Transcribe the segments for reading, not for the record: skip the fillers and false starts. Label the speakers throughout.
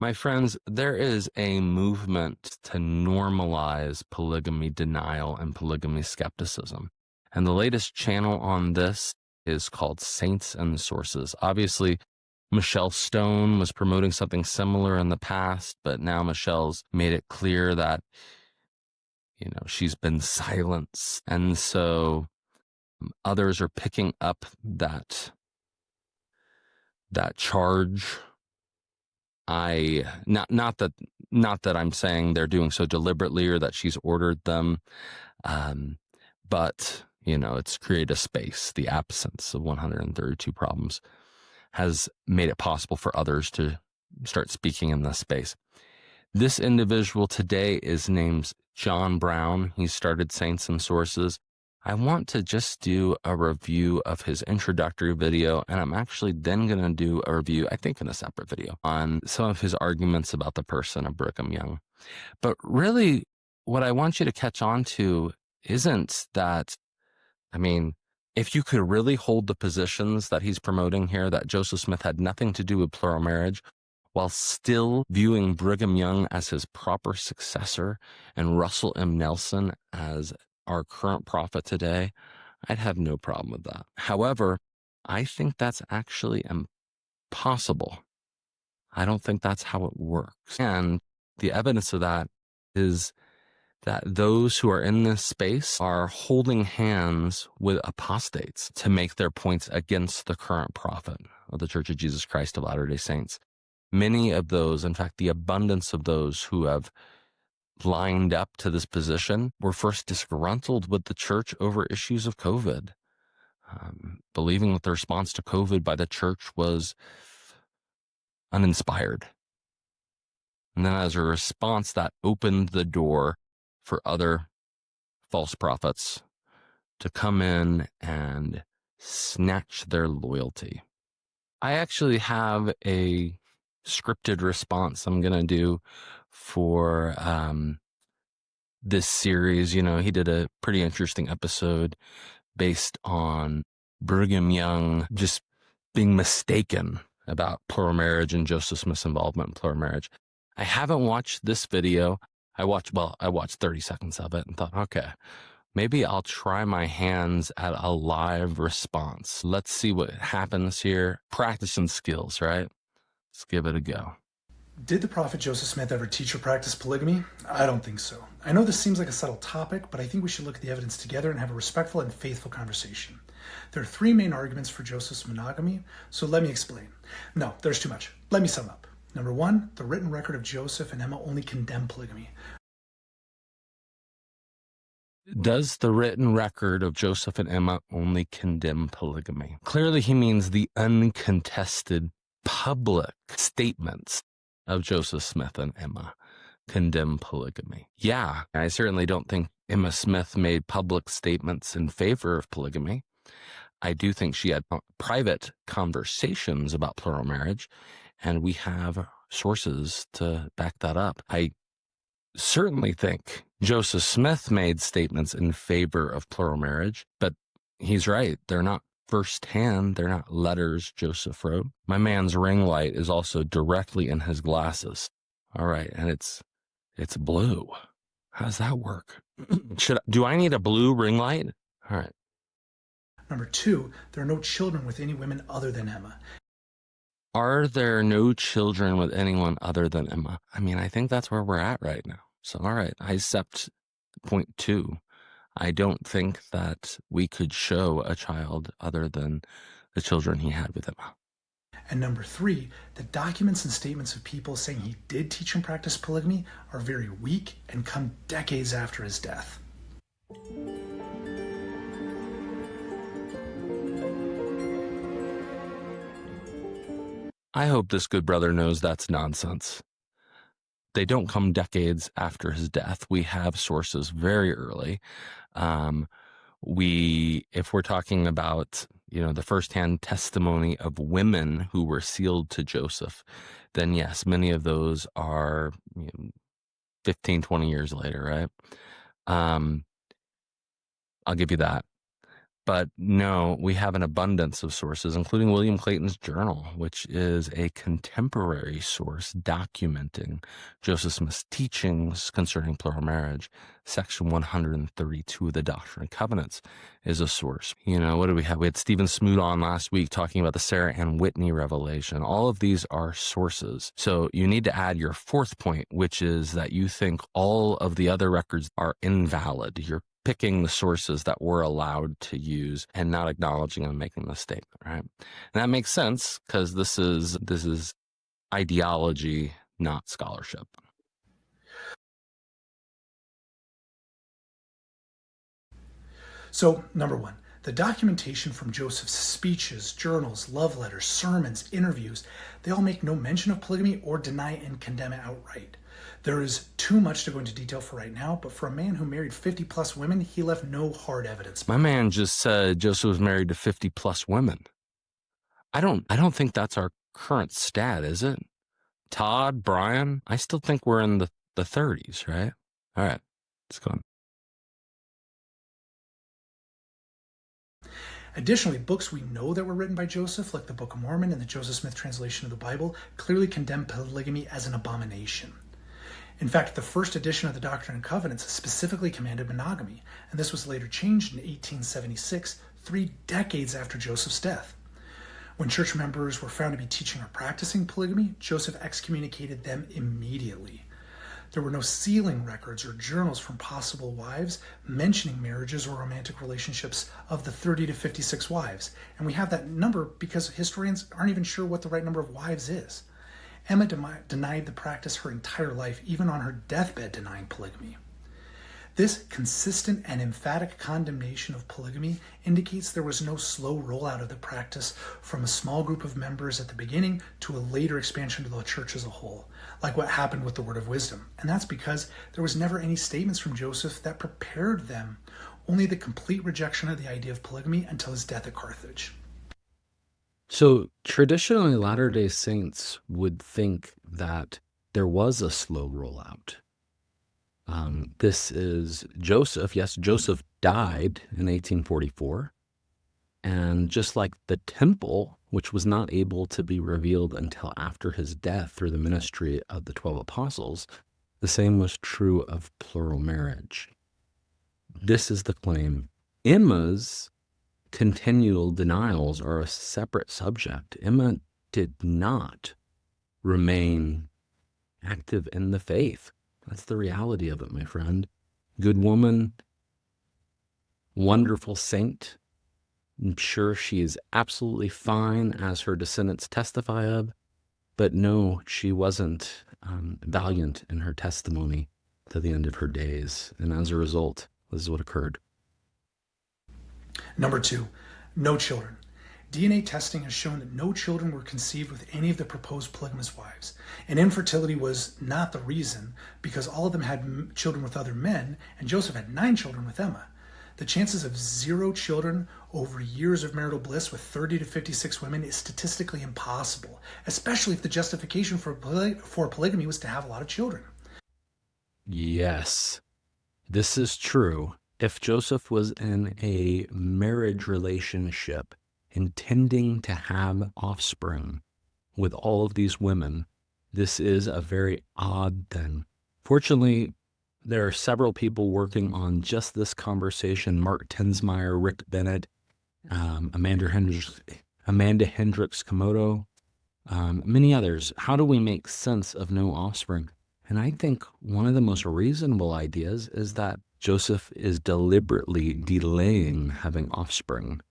Speaker 1: My friends, there is a movement to normalize polygamy denial and polygamy skepticism. And the latest channel on this is called Saints and Sources. Obviously, Michelle Stone was promoting something similar in the past, but now Michelle's made it clear that, she's been silenced. And so others are picking up that charge. Not that I'm saying they're doing so deliberately or that she's ordered them, but it's created a space. The absence of 132 problems has made it possible for others to start speaking in this space. This individual today is named John Brown. He started Saints and Sources. I want to just do a review of his introductory video, and I'm actually then going to do a review, I think in a separate video, on some of his arguments about the person of Brigham Young. But really, what I want you to catch on to isn't that, if you could really hold the positions that he's promoting here, that Joseph Smith had nothing to do with plural marriage, while still viewing Brigham Young as his proper successor and Russell M. Nelson as our current prophet today, I'd have no problem with that. However, I think that's actually impossible. I don't think that's how it works. And the evidence of that is that those who are in this space are holding hands with apostates to make their points against the current prophet of the Church of Jesus Christ of Latter-day Saints. Many of those, in fact, the abundance of those who have lined up to this position were first disgruntled with the church over issues of COVID, believing that the response to COVID by the church was uninspired. And then as a response, that opened the door for other false prophets to come in and snatch their loyalty. I actually have a scripted response I'm going to do for this series. He did a pretty interesting episode based on Brigham Young just being mistaken about plural marriage and Joseph Smith's involvement in plural marriage. I haven't watched this video. I watched 30 seconds of it and thought, okay, maybe I'll try my hands at a live response. Let's see what happens here. Practicing skills, right? Let's give it a go.
Speaker 2: Did the prophet Joseph Smith ever teach or practice polygamy? I don't think so. I know this seems like a subtle topic, but I think we should look at the evidence together and have a respectful and faithful conversation. There are three main arguments for Joseph's monogamy, so let me explain. No, there's too much. Let me sum up. Number one, the written record of Joseph and Emma only condemn polygamy.
Speaker 1: Does the written record of Joseph and Emma only condemn polygamy? Clearly, he means the uncontested public statements of Joseph Smith and Emma condemn polygamy. Yeah, I certainly don't think Emma Smith made public statements in favor of polygamy. I do think she had private conversations about plural marriage, and we have sources to back that up. I certainly think Joseph Smith made statements in favor of plural marriage, but he's right. They're not firsthand. They're not letters Joseph wrote. My man's ring light is also directly in his glasses. All right, and it's blue. How does that work? Do I need a blue ring light? All right.
Speaker 2: Number two, there are no children with any women other than Emma.
Speaker 1: Are there no children with anyone other than Emma? I think that's where we're at right now. So, all right, I accept point two. I don't think that we could show a child other than the children he had with Emma.
Speaker 2: And number three, the documents and statements of people saying he did teach and practice polygamy are very weak and come decades after his death.
Speaker 1: I hope this good brother knows that's nonsense. They don't come decades after his death. We have sources very early. If we're talking about, the firsthand testimony of women who were sealed to Joseph, then yes, many of those are 15, 20 years later, right? I'll give you that. But no, we have an abundance of sources, including William Clayton's journal, which is a contemporary source documenting Joseph Smith's teachings concerning plural marriage. Section 132 of the Doctrine and Covenants is a source. What did we have? We had Stephen Smoot on last week talking about the Sarah Ann Whitney revelation. All of these are sources. So you need to add your fourth point, which is that you think all of the other records are invalid. You're picking the sources that we're allowed to use and not acknowledging and making the statement, right? And that makes sense because this is ideology, not scholarship.
Speaker 2: So, number one, the documentation from Joseph's speeches, journals, love letters, sermons, interviews, they all make no mention of polygamy or deny and condemn it outright. There is too much to go into detail for right now, but for a man who married 50 plus women, he left no hard evidence.
Speaker 1: My man just said Joseph was married to 50 plus women. I don't think that's our current stat, is it? Todd, Brian, I still think we're in the 30s, right? All right, let's go on.
Speaker 2: Additionally, books we know that were written by Joseph, like the Book of Mormon and the Joseph Smith translation of the Bible, clearly condemn polygamy as an abomination. In fact, the first edition of the Doctrine and Covenants specifically commanded monogamy, and this was later changed in 1876, 3 decades after Joseph's death. When church members were found to be teaching or practicing polygamy, Joseph excommunicated them immediately. There were no sealing records or journals from possible wives mentioning marriages or romantic relationships of the 30 to 56 wives, and we have that number because historians aren't even sure what the right number of wives is. Emma denied the practice her entire life, even on her deathbed denying polygamy. This consistent and emphatic condemnation of polygamy indicates there was no slow rollout of the practice from a small group of members at the beginning to a later expansion to the church as a whole, like what happened with the Word of Wisdom. And that's because there was never any statements from Joseph that prepared them, only the complete rejection of the idea of polygamy until his death at Carthage.
Speaker 3: So traditionally, Latter-day Saints would think that there was a slow rollout. This is Joseph. Yes, Joseph died in 1844. And just like the temple, which was not able to be revealed until after his death through the ministry of the 12 apostles, the same was true of plural marriage. This is the claim. Emma's continual denials are a separate subject. Emma did not remain active in the faith. That's the reality of it, my friend. Good woman, wonderful saint. I'm sure she is absolutely fine, as her descendants testify of, but no, she wasn't valiant in her testimony to the end of her days. And as a result, this is what occurred.
Speaker 2: Number 2, no children. DNA testing has shown that no children were conceived with any of the proposed polygamous wives. And infertility was not the reason, because all of them had children with other men, and Joseph had 9 children with Emma. The chances of 0 children over years of marital bliss with 30 to 56 women is statistically impossible, especially if the justification for polygamy was to have a lot of children.
Speaker 3: Yes, this is true. If Joseph was in a marriage relationship intending to have offspring with all of these women, this is a very odd thing. Fortunately, there are several people working on just this conversation. Mark Tensmeyer, Rick Bennett, Amanda Hendricks Komodo, many others. How do we make sense of no offspring? And I think one of the most reasonable ideas is that Joseph is deliberately delaying having offspring.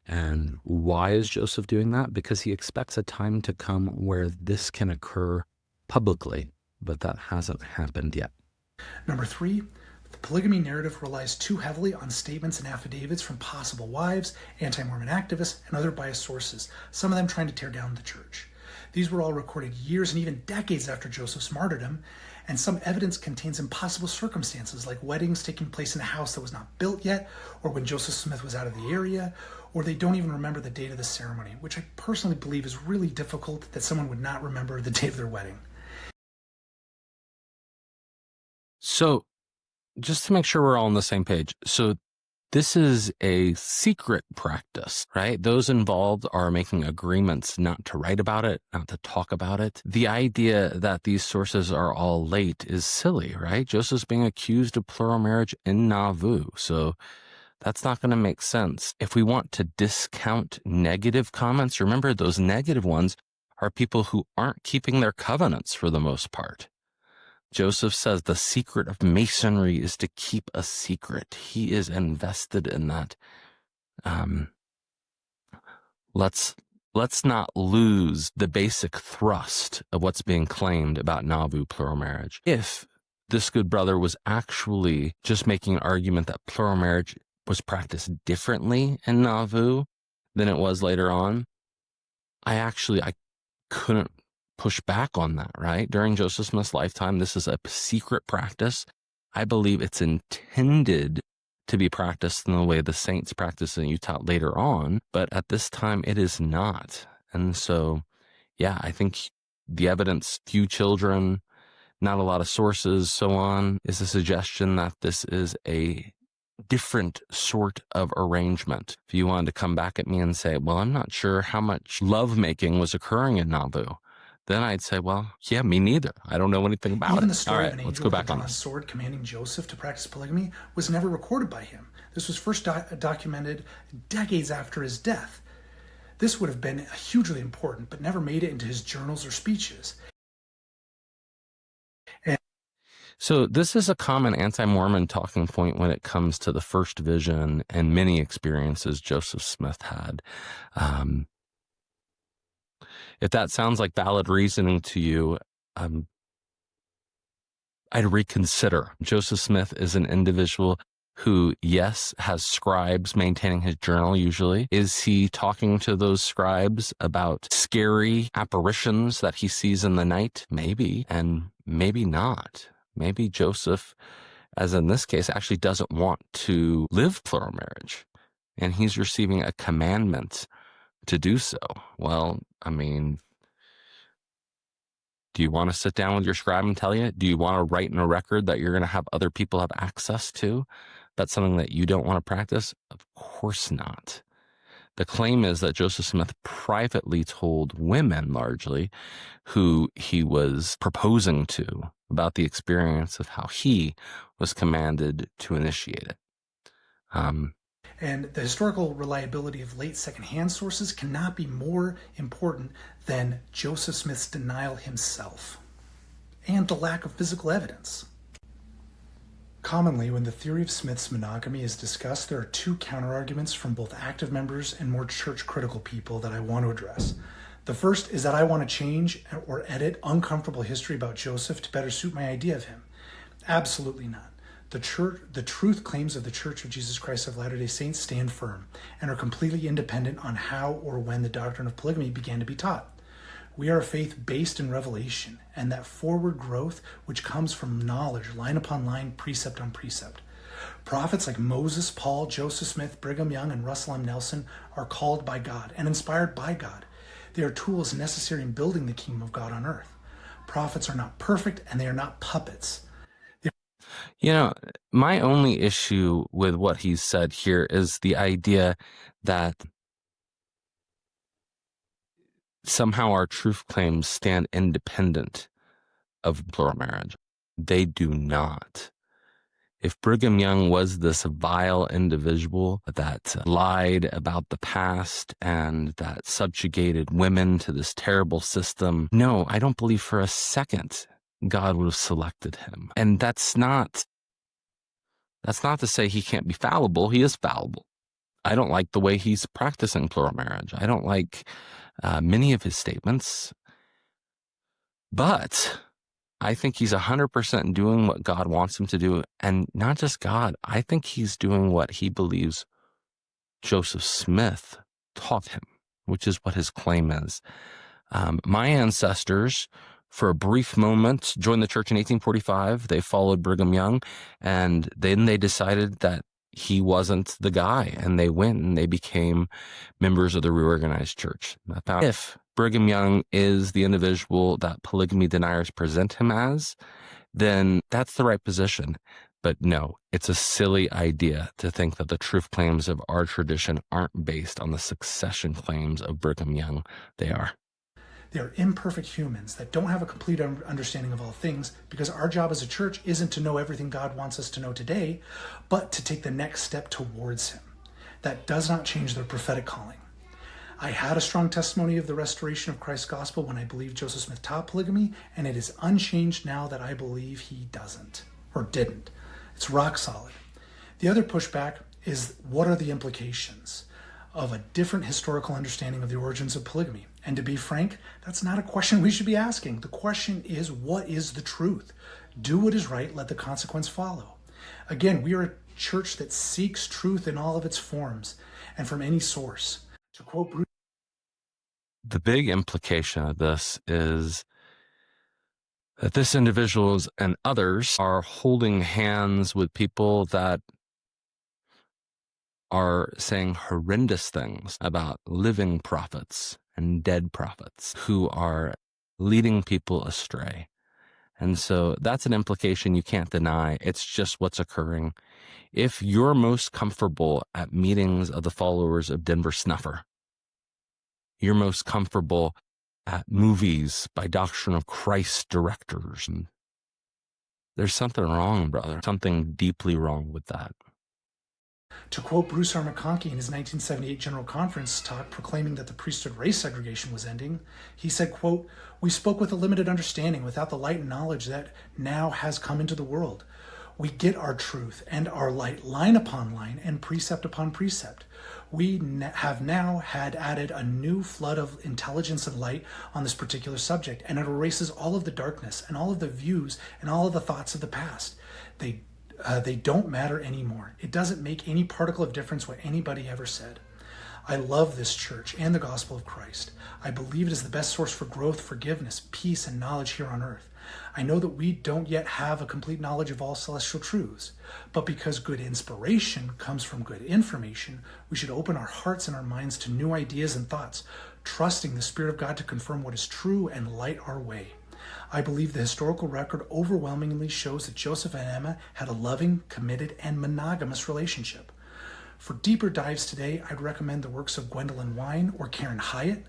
Speaker 3: And why is Joseph doing that? Because he expects a time to come where this can occur publicly, but that hasn't happened yet.
Speaker 2: Number 3, the polygamy narrative relies too heavily on statements and affidavits from possible wives, anti-Mormon activists, and other biased sources, some of them trying to tear down the church. These were all recorded years and even decades after Joseph's martyrdom, and some evidence contains impossible circumstances like weddings taking place in a house that was not built yet, or when Joseph Smith was out of the area, or they don't even remember the date of the ceremony, which I personally believe is really difficult that someone would not remember the date of their wedding.
Speaker 1: So just to make sure we're all on the same page. So This is a secret practice, right? Those involved are making agreements not to write about it, not to talk about it. The idea that these sources are all late is silly, right? Joseph's being accused of plural marriage in Nauvoo, so that's not going to make sense. If we want to discount negative comments, remember those negative ones are people who aren't keeping their covenants for the most part. Joseph says the secret of masonry is to keep a secret. He is invested in that. Let's not lose the basic thrust of what's being claimed about Nauvoo plural marriage. If this good brother was actually just making an argument that plural marriage was practiced differently in Nauvoo than it was later on, I couldn't push back on that, right? During Joseph Smith's lifetime, this is a secret practice. I believe it's intended to be practiced in the way the saints practice in Utah later on, but at this time it is not. And so, yeah, I think the evidence, few children, not a lot of sources, so on, is a suggestion that this is a different sort of arrangement. If you wanted to come back at me and say, well, I'm not sure how much lovemaking was occurring in Nauvoo, then I'd say, well, yeah, me neither. I don't know anything about
Speaker 2: Even
Speaker 1: it.
Speaker 2: the story
Speaker 1: All
Speaker 2: of
Speaker 1: right,
Speaker 2: an
Speaker 1: let's
Speaker 2: angel
Speaker 1: go
Speaker 2: with a
Speaker 1: back on
Speaker 2: drawn
Speaker 1: this.
Speaker 2: sword commanding Joseph to practice polygamy was never recorded by him. This was first documented decades after his death. This would have been hugely important, but never made it into his journals or speeches.
Speaker 1: So this is a common anti-Mormon talking point when it comes to the first vision and many experiences Joseph Smith had. If that sounds like valid reasoning to you, I'd reconsider. Joseph Smith is an individual who, yes, has scribes maintaining his journal usually. Is he talking to those scribes about scary apparitions that he sees in the night? Maybe, and maybe not. Maybe Joseph, as in this case, actually doesn't want to live plural marriage, and he's receiving a commandment to do so. Well, I mean, do you want to sit down with your scribe and tell you? Do you want to write in a record that you're going to have other people have access to? That's something that you don't want to practice? Of course not. The claim is that Joseph Smith privately told women, largely, who he was proposing to about the experience of how he was commanded to initiate it.
Speaker 2: And the historical reliability of late secondhand sources cannot be more important than Joseph Smith's denial himself and the lack of physical evidence. Commonly, when the theory of Smith's monogamy is discussed, there are two counterarguments from both active members and more church-critical people that I want to address. The first is that I want to change or edit uncomfortable history about Joseph to better suit my idea of him. Absolutely not. The truth claims of the Church of Jesus Christ of Latter-day Saints stand firm and are completely independent on how or when the doctrine of polygamy began to be taught. We are a faith based in revelation, and that forward growth which comes from knowledge, line upon line, precept on precept. Prophets like Moses, Paul, Joseph Smith, Brigham Young, and Russell M. Nelson are called by God and inspired by God. They are tools necessary in building the kingdom of God on earth. Prophets are not perfect, and they are not puppets.
Speaker 1: You know, my only issue with what he's said here is the idea that somehow our truth claims stand independent of plural marriage. They do not. If Brigham Young was this vile individual that lied about the past and that subjugated women to this terrible system, no, I don't believe for a second God would have selected him. And that's not to say he can't be fallible. He is fallible. I don't like the way he's practicing plural marriage. I don't like many of his statements. But I think he's 100% doing what God wants him to do. And not just God, I think he's doing what he believes Joseph Smith taught him, which is what his claim is. My ancestors, for a brief moment, joined the church in 1845. They followed Brigham Young, and then they decided that he wasn't the guy, and they went and they became members of the reorganized church. If Brigham Young is the individual that polygamy deniers present him as, then that's the right position. But no, it's a silly idea to think that the truth claims of our tradition aren't based on the succession claims of Brigham Young. They are.
Speaker 2: They are imperfect humans that don't have a complete understanding of all things, because our job as a church isn't to know everything God wants us to know today, but to take the next step towards Him. That does not change their prophetic calling. I had a strong testimony of the restoration of Christ's gospel when I believed Joseph Smith taught polygamy, and it is unchanged now that I believe he doesn't, or didn't. It's rock solid. The other pushback is, what are the implications of a different historical understanding of the origins of polygamy? And to be frank, that's not a question we should be asking. The question is, what is the truth? Do what is right, let the consequence follow. Again, we are a church that seeks truth in all of its forms and from any source. To quote Bruce,
Speaker 1: the big implication of this is that this individuals and others are holding hands with people that are saying horrendous things about living prophets and dead prophets who are leading people astray. And so that's an implication you can't deny. It's just what's occurring. If you're most comfortable at meetings of the followers of Denver Snuffer, you're most comfortable at movies by Doctrine of Christ directors, there's something wrong, brother. Something deeply wrong with that.
Speaker 2: To quote Bruce R. McConkie in his 1978 General Conference talk proclaiming that the priesthood race segregation was ending, he said, quote, "We spoke with a limited understanding without the light and knowledge that now has come into the world. We get our truth and our light line upon line and precept upon precept. We have now had added a new flood of intelligence and light on this particular subject, and it erases all of the darkness and all of the views and all of the thoughts of the past. They don't matter anymore. It doesn't make any particle of difference what anybody ever said. I love this church and the gospel of Christ. I believe it is the best source for growth, forgiveness, peace, and knowledge here on earth. I know that we don't yet have a complete knowledge of all celestial truths, but because good inspiration comes from good information, we should open our hearts and our minds to new ideas and thoughts, trusting the Spirit of God to confirm what is true and light our way. I believe the historical record overwhelmingly shows that Joseph and Emma had a loving, committed, and monogamous relationship. For deeper dives today, I'd recommend the works of Gwendolyn Wine or Karen Hyatt,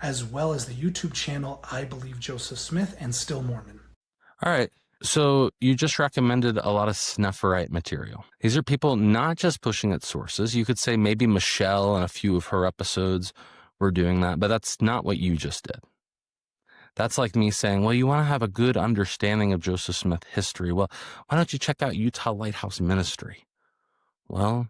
Speaker 2: as well as the YouTube channel I Believe Joseph Smith and Still Mormon.
Speaker 1: All right. So you just recommended a lot of snufferite material. These are people not just pushing at sources. You could say maybe Michelle and a few of her episodes were doing that, but that's not what you just did. That's like me saying, well, you want to have a good understanding of Joseph Smith history. Well, why don't you check out Utah Lighthouse Ministry? Well,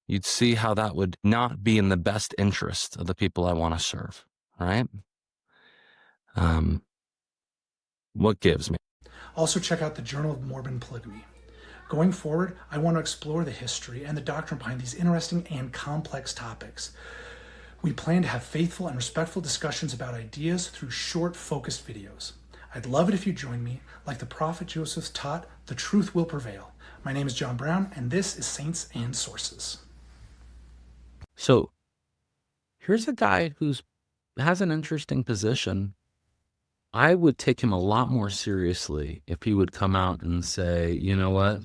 Speaker 1: you'd see how that would not be in the best interest of the people I want to serve, right? What gives me?
Speaker 2: Also check out the Journal of Mormon Polygamy. Going forward, I want to explore the history and the doctrine behind these interesting and complex topics. We plan to have faithful and respectful discussions about ideas through short, focused videos. I'd love it if you join me. Like the prophet Joseph taught, the truth will prevail. My name is John Brown, and this is Saints and Sources.
Speaker 3: So here's a guy who has an interesting position. I would take him a lot more seriously if he would come out and say, you know what?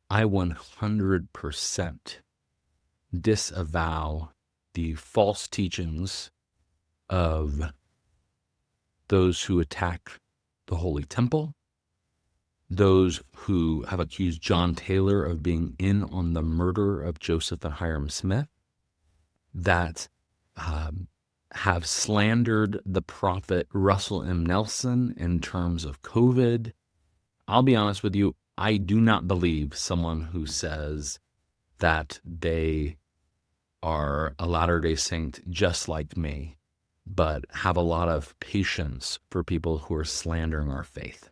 Speaker 3: I 100% disavow the false teachings of those who attack the Holy Temple, those who have accused John Taylor of being in on the murder of Joseph and Hiram Smith, that have slandered the prophet Russell M. Nelson in terms of COVID. I'll be honest with you, I do not believe someone who says that they are a Latter-day Saint just like me, but have a lot of patience for people who are slandering our faith.